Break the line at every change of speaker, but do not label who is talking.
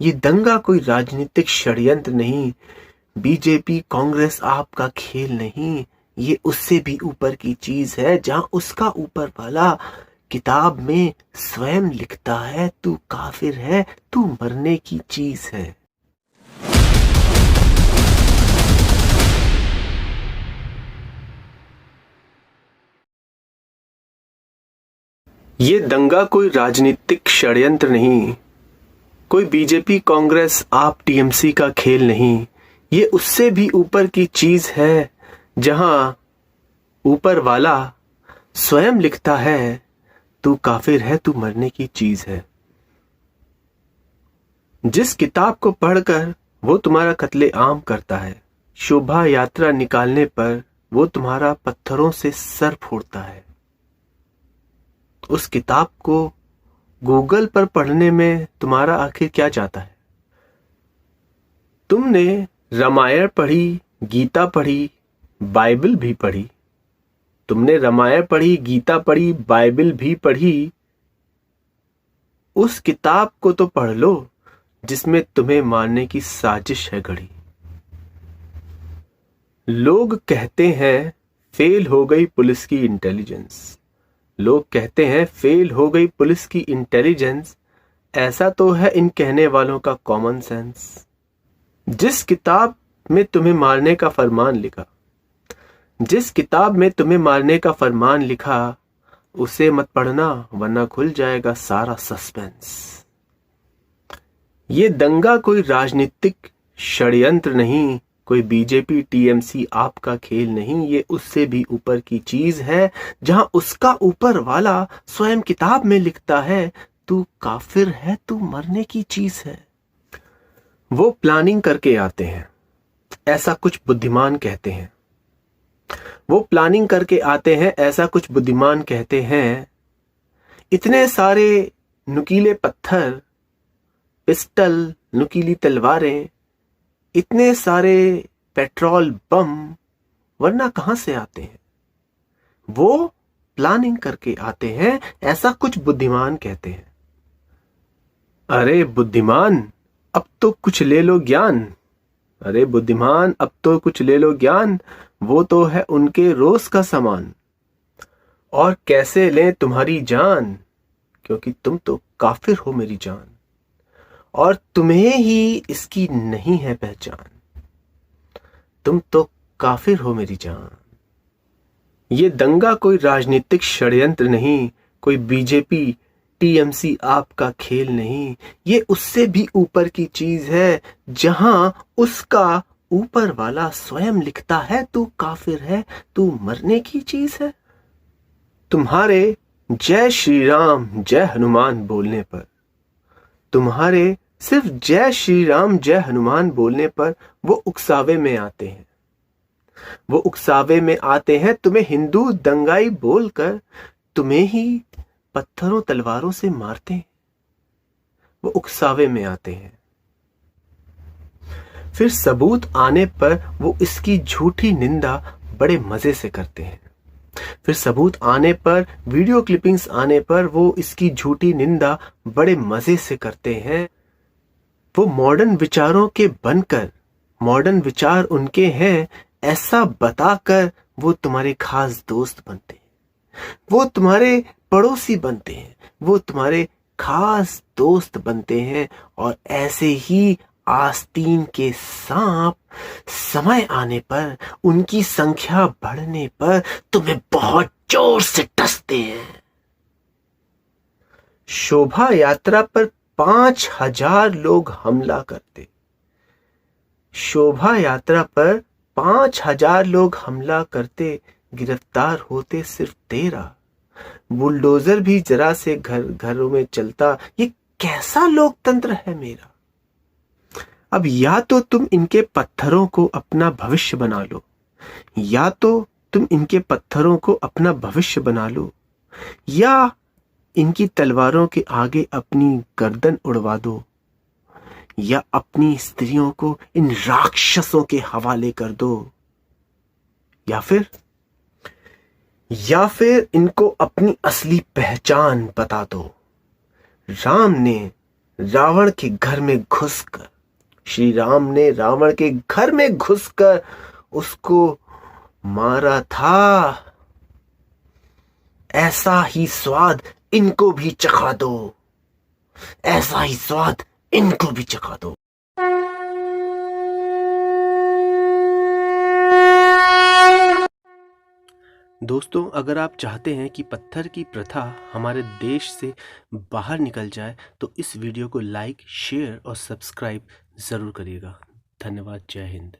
ये दंगा कोई राजनीतिक षड्यंत्र नहीं, बीजेपी कांग्रेस आपका खेल नहीं। ये उससे भी ऊपर की चीज है, जहां उसका ऊपर वाला किताब में स्वयं लिखता है, तू काफिर है, तू मरने की चीज है। ये दंगा कोई राजनीतिक षड्यंत्र नहीं, कोई बीजेपी कांग्रेस आप टीएमसी का खेल नहीं। ये उससे भी ऊपर की चीज है, जहां ऊपर वाला स्वयं लिखता है, तू काफिर है, तू मरने की चीज है। जिस किताब को पढ़कर वो तुम्हारा कत्ले आम करता है, शोभा यात्रा निकालने पर वो तुम्हारा पत्थरों से सर फोड़ता है, उस किताब को गूगल पर पढ़ने में तुम्हारा आखिर क्या जाता है? तुमने रामायण पढ़ी, गीता पढ़ी, बाइबल भी पढ़ी। तुमने रामायण पढ़ी, गीता पढ़ी, बाइबल भी पढ़ी। उस किताब को तो पढ़ लो जिसमें तुम्हें मारने की साजिश है घड़ी। लोग कहते हैं फेल हो गई पुलिस की इंटेलिजेंस। लोग कहते हैं फेल हो गई पुलिस की इंटेलिजेंस। ऐसा तो है इन कहने वालों का कॉमन सेंस। जिस किताब में तुम्हें मारने का फरमान लिखा, जिस किताब में तुम्हें मारने का फरमान लिखा, उसे मत पढ़ना वरना खुल जाएगा सारा सस्पेंस। ये दंगा कोई राजनीतिक षड्यंत्र नहीं, कोई बीजेपी टीएमसी आपका खेल नहीं। ये उससे भी ऊपर की चीज है, जहां उसका ऊपर वाला स्वयं किताब में लिखता है, तू काफिर है, तू मरने की चीज है। वो प्लानिंग करके आते हैं, ऐसा कुछ बुद्धिमान कहते हैं। वो प्लानिंग करके आते हैं, ऐसा कुछ बुद्धिमान कहते हैं। इतने सारे नुकीले पत्थर, पिस्टल, नुकीली तलवारें, इतने सारे पेट्रोल बम वरना कहां से आते हैं? वो प्लानिंग करके आते हैं, ऐसा कुछ बुद्धिमान कहते हैं। अरे बुद्धिमान, अब तो कुछ ले लो ज्ञान। अरे बुद्धिमान, अब तो कुछ ले लो ज्ञान। वो तो है उनके रोज का सामान। और कैसे लें तुम्हारी जान, क्योंकि तुम तो काफिर हो मेरी जान, और तुम्हें ही इसकी नहीं है पहचान। तुम तो काफिर हो मेरी जान। ये दंगा कोई राजनीतिक षड्यंत्र नहीं, कोई बीजेपी टीएमसी आपका खेल नहीं। ये उससे भी ऊपर की चीज है, जहां उसका ऊपर वाला स्वयं लिखता है, तू काफिर है, तू मरने की चीज है। तुम्हारे जय श्री राम जय हनुमान बोलने पर, तुम्हारे सिर्फ जय श्री राम जय हनुमान बोलने पर वो उकसावे में आते हैं। वो उकसावे में आते हैं, तुम्हें हिंदू दंगाई बोलकर तुम्हें ही पत्थरों तलवारों से मारते हैं। वो उकसावे में आते हैं। फिर सबूत आने पर वो इसकी झूठी निंदा बड़े मजे से करते हैं। फिर सबूत आने पर, वीडियो क्लिपिंग्स आने पर वो इसकी झूठी निंदा बड़े मजे से करते हैं। वो मॉडर्न विचारों के बनकर, मॉडर्न विचार उनके हैं ऐसा बताकर वो तुम्हारे खास दोस्त बनते हैं। वो तुम्हारे पड़ोसी बनते हैं, वो तुम्हारे खास दोस्त बनते हैं। और ऐसे ही आस्तीन के सांप समय आने पर, उनकी संख्या बढ़ने पर तुम्हें बहुत जोर से डसते हैं। शोभा यात्रा पर 5,000 लोग हमला करते। शोभा यात्रा पर 5,000 लोग हमला करते, गिरफ्तार होते सिर्फ 13। बुलडोजर भी जरा से घरों में चलता। ये कैसा लोकतंत्र है मेरा? अब या तो तुम इनके पत्थरों को अपना भविष्य बना लो, या तो तुम इनके पत्थरों को अपना भविष्य बना लो, या इनकी तलवारों के आगे अपनी गर्दन उड़वा दो, या अपनी स्त्रियों को इन राक्षसों के हवाले कर दो, या फिर इनको अपनी असली पहचान बता दो। राम ने रावण के घर में घुसकर, श्री राम ने रावण के घर में घुसकर उसको मारा था। ऐसा ही स्वाद इनको भी चखा दो, ऐसा ही स्वाद इनको भी चखा दो। दोस्तों, अगर आप चाहते हैं कि पत्थर की प्रथा हमारे देश से बाहर निकल जाए तो इस वीडियो को लाइक, शेयर और सब्सक्राइब ज़रूर करिएगा। धन्यवाद। जय हिंद।